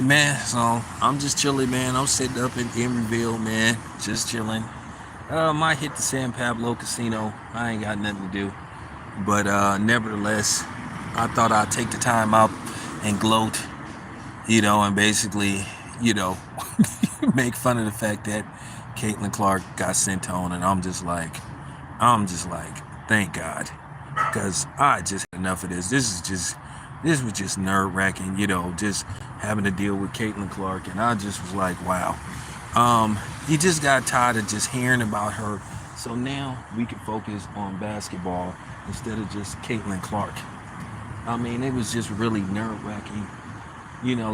Man, so I'm just chilling, man. I'm sitting up in Emeryville, man, just chilling. Might hit the San Pablo Casino. I ain't got nothing to do, but nevertheless, I thought I'd take the time out and gloat, and basically, you know, make fun of the fact that Caitlyn Clark got sent home, and I'm just like, thank God, because I just had enough of this. This was just nerve wracking, just having to deal with Caitlyn Clark, and I just was like, wow. You just got tired of just hearing about her, so now we can focus on basketball instead of just Caitlyn Clark. I mean, it was just really nerve wracking,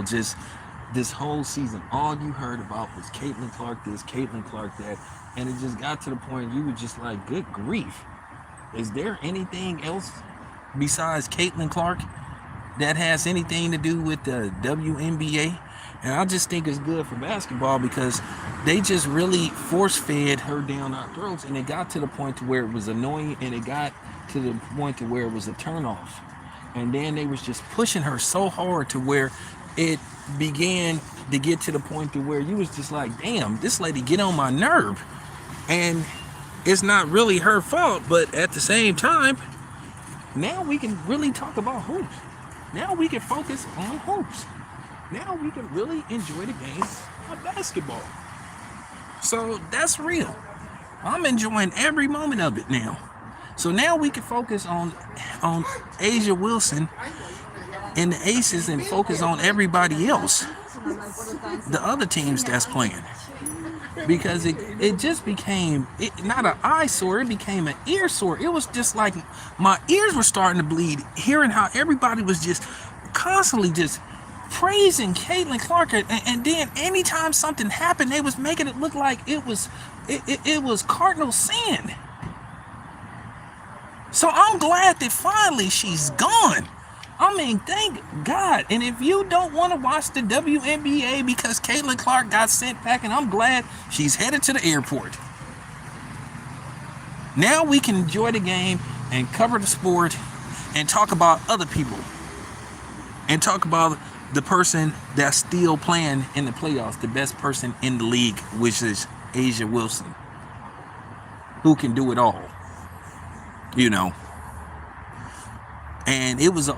just this whole season. All you heard about was Caitlyn Clark this, Caitlyn Clark that, and it just got to the point you were just like, good grief. Is there anything else besides Caitlyn Clark that has anything to do with the WNBA? And I just think it's good for basketball because they just really force-fed her down our throats, and it got to the point to where it was annoying, and it got to the point to where it was a turnoff. And then they was just pushing her so hard to where it began to get to the point to where you was just like, damn, this lady get on my nerve. And it's not really her fault, but at the same time, now we can really talk about hoops. Now we can focus on hoops. Now we can really enjoy the game of basketball. So that's real. I'm enjoying every moment of it now. So now we can focus on Asia Wilson and the Aces and focus on everybody else, the other teams that's playing. Because it just became not an eyesore, it became an ear sore. It was just like my ears were starting to bleed, hearing how everybody was just constantly just praising Caitlyn Clark, and then anytime something happened, they was making it look like it was cardinal sin. So I'm glad that finally she's gone. I mean, thank God. And if you don't want to watch the WNBA because Caitlyn Clark got sent back, and I'm glad she's headed to the airport. Now we can enjoy the game and cover the sport and talk about other people. And talk about the person that's still playing in the playoffs, the best person in the league, which is Asia Wilson, who can do it all. And it was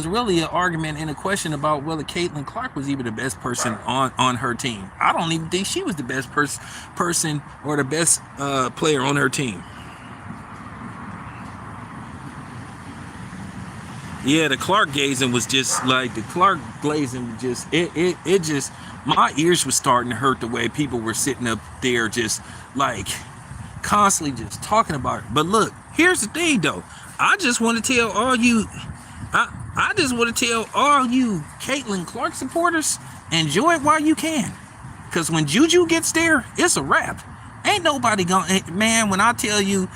really an argument and a question about whether Caitlyn Clark was even the best person on her team. I don't even think she was the best person or the best player on her team. Yeah, the Clark gazing was just like it just my ears were starting to hurt the way people were sitting up there just like constantly just talking about it. But look, here's the thing though. I just want to tell all you Caitlyn Clark supporters, enjoy it while you can. Cause when JuJu gets there, it's a wrap. Ain't nobody gonna, man, when I tell you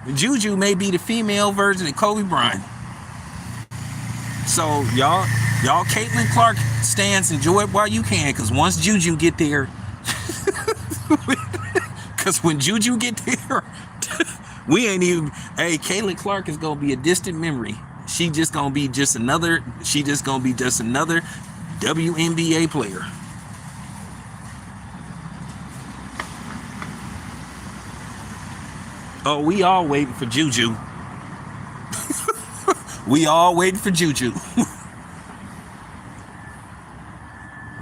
JuJu may be the female version of Kobe Bryant. So y'all Caitlyn Clark stands, enjoy it while you can, cause once JuJu get there, cause when JuJu get there, we ain't even, Caitlyn Clark is gonna be a distant memory. She just gonna be just another WNBA player. Oh, we all waiting for JuJu. We all waiting for JuJu.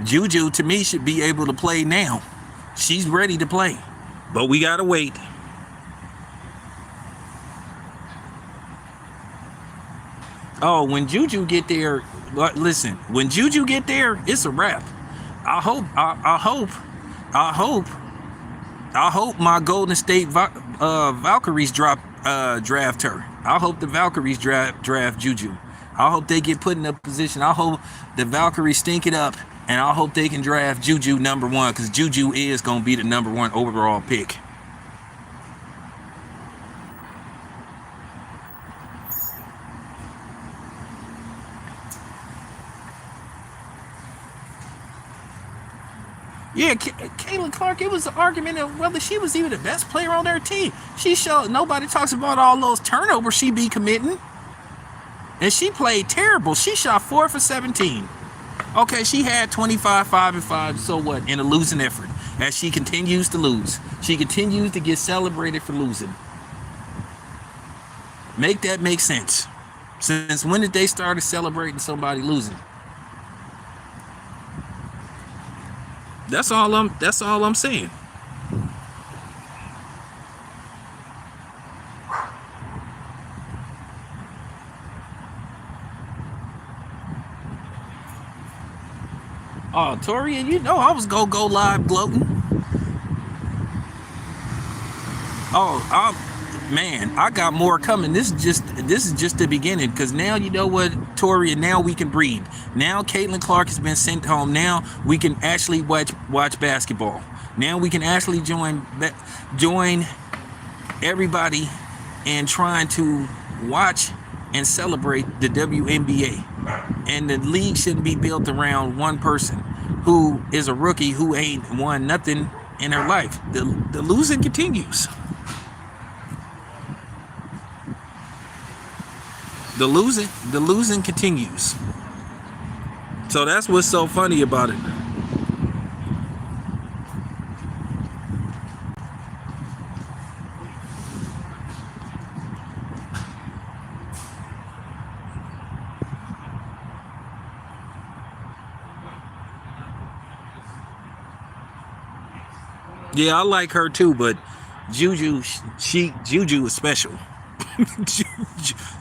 JuJu to me should be able to play now. She's ready to play, but we gotta wait. Oh, when JuJu get there, listen. When JuJu get there, it's a wrap. I hope my Golden State Valkyries draft her. I hope the Valkyries draft JuJu. I hope they get put in a position. I hope the Valkyries stink it up, and I hope they can draft JuJu number 1, because JuJu is gonna be the number 1 overall pick. Yeah, Caitlyn Clark, it was an argument of whether she was even the best player on their team. Nobody talks about all those turnovers she be committing. And she played terrible. She shot 4 for 17. Okay, she had 25, 5-5. So what? In a losing effort, as she continues to lose, she continues to get celebrated for losing. Make that make sense. Since when did they started celebrating somebody losing? That's all I'm saying. Oh, Torian, you know I was gonna go live gloating. Man, I got more coming. This is just the beginning, because now you know what, Torian, now we can breathe. Now Caitlyn Clark has been sent home. Now we can actually watch basketball. Now we can actually join everybody and trying to watch and celebrate the WNBA. And the league shouldn't be built around one person who is a rookie who ain't won nothing in her life. The losing continues. The losing continues. So that's what's so funny about it. Yeah, I like her too, but JuJu is special.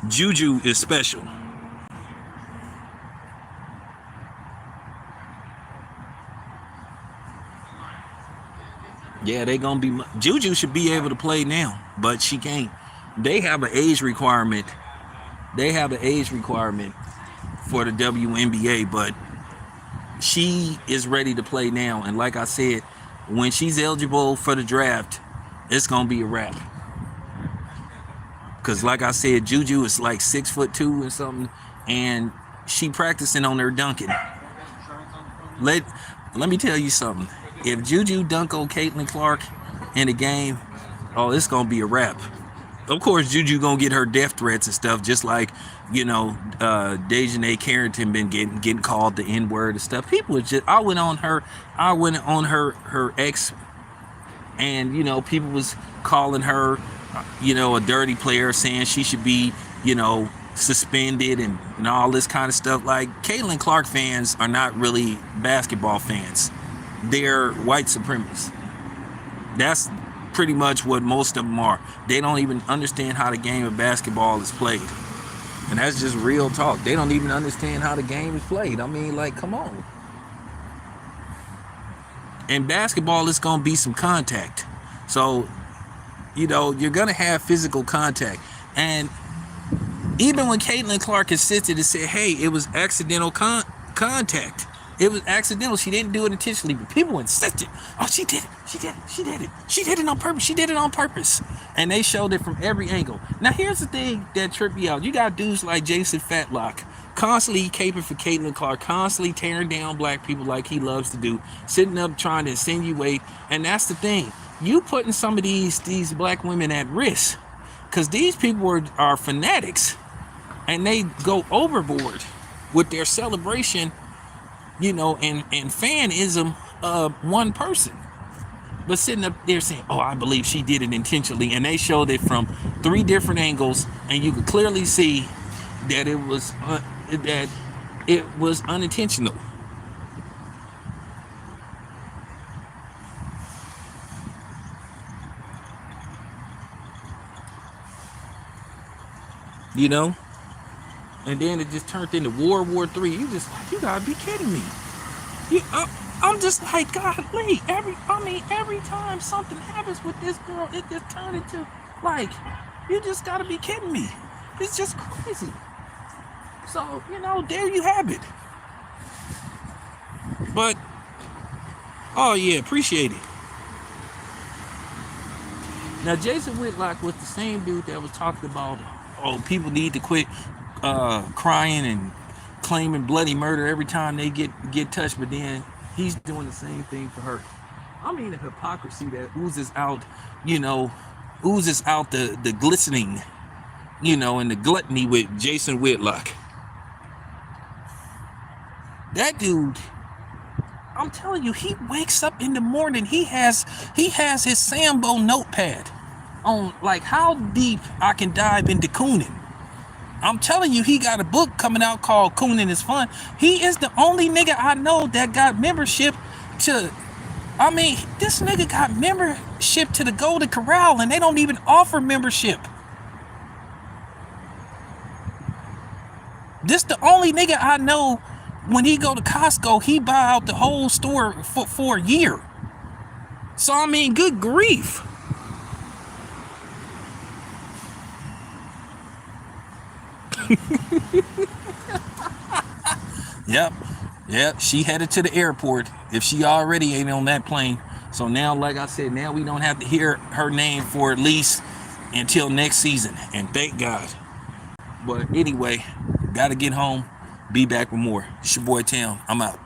JuJu is special. Yeah, they gonna be. JuJu should be able to play now, but she can't. They have an age requirement. They have an age requirement for the WNBA, but she is ready to play now. And like I said, when she's eligible for the draft, it's gonna be a wrap. Cause like I said, JuJu is like 6'2" or something, and she practicing on her dunking. Let me tell you something. If JuJu dunk on Caitlyn Clark in a game, oh, it's gonna be a wrap. Of course, JuJu gonna get her death threats and stuff, just like, you know, Dejanay Carrington been getting called the N-word and stuff. People are just. I went on her ex, and you know, people was calling her, you know, a dirty player, saying she should be, you know, suspended and all this kind of stuff. Like, Caitlyn Clark fans are not really basketball fans. They're white supremacists. That's pretty much what most of them are. They don't even understand how the game of basketball is played. And that's just real talk. They don't even understand how the game is played. I mean, like, come on. In basketball, it's going to be some contact. So, you know, you're going to have physical contact. And even when Caitlyn Clark insisted and said, hey, it was accidental contact. It was accidental. She didn't do it intentionally, but people insisted. Oh, she did it. She did it. She did it. She did it on purpose. She did it on purpose. And they showed it from every angle. Now, here's the thing that tripped me out. You got dudes like Jason Whitlock constantly caping for Caitlyn Clark, constantly tearing down black people like he loves to do, sitting up trying to insinuate. And that's the thing. You putting some of these black women at risk, because these people are fanatics, and they go overboard with their celebration, you know, and fanism of one person. But sitting up there saying, oh, I believe she did it intentionally. And they showed it from 3 different angles, and you could clearly see that it was unintentional. You know? And then it just turned into World War III. You gotta be kidding me. I'm just like, golly, every time something happens with this girl, it just turned into, like, you just gotta be kidding me. It's just crazy. So, you know, there you have it. But, oh yeah, appreciate it. Now, Jason Whitlock was the same dude that was talking about, oh, people need to quit crying and claiming bloody murder every time they get touched, but then he's doing the same thing for her. I mean, the hypocrisy that oozes out the glistening, you know, and the gluttony with Jason Whitlock. That dude, I'm telling you, he wakes up in the morning. He has his Sambo notepad on like how deep I can dive into cooning. I'm telling you, he got a book coming out called Cooning is Fun. He is the only nigga I know that got membership to, I mean, this nigga got membership to the Golden Corral and they don't even offer membership. This the only nigga I know, when he go to Costco, he buy out the whole store for a year. So, I mean, good grief. Yep, she headed to the airport if she already ain't on that plane. So now, like I said, now we don't have to hear her name for at least until next season, and thank God. But anyway, gotta get home, be back with more. It's your boy Tam, I'm out.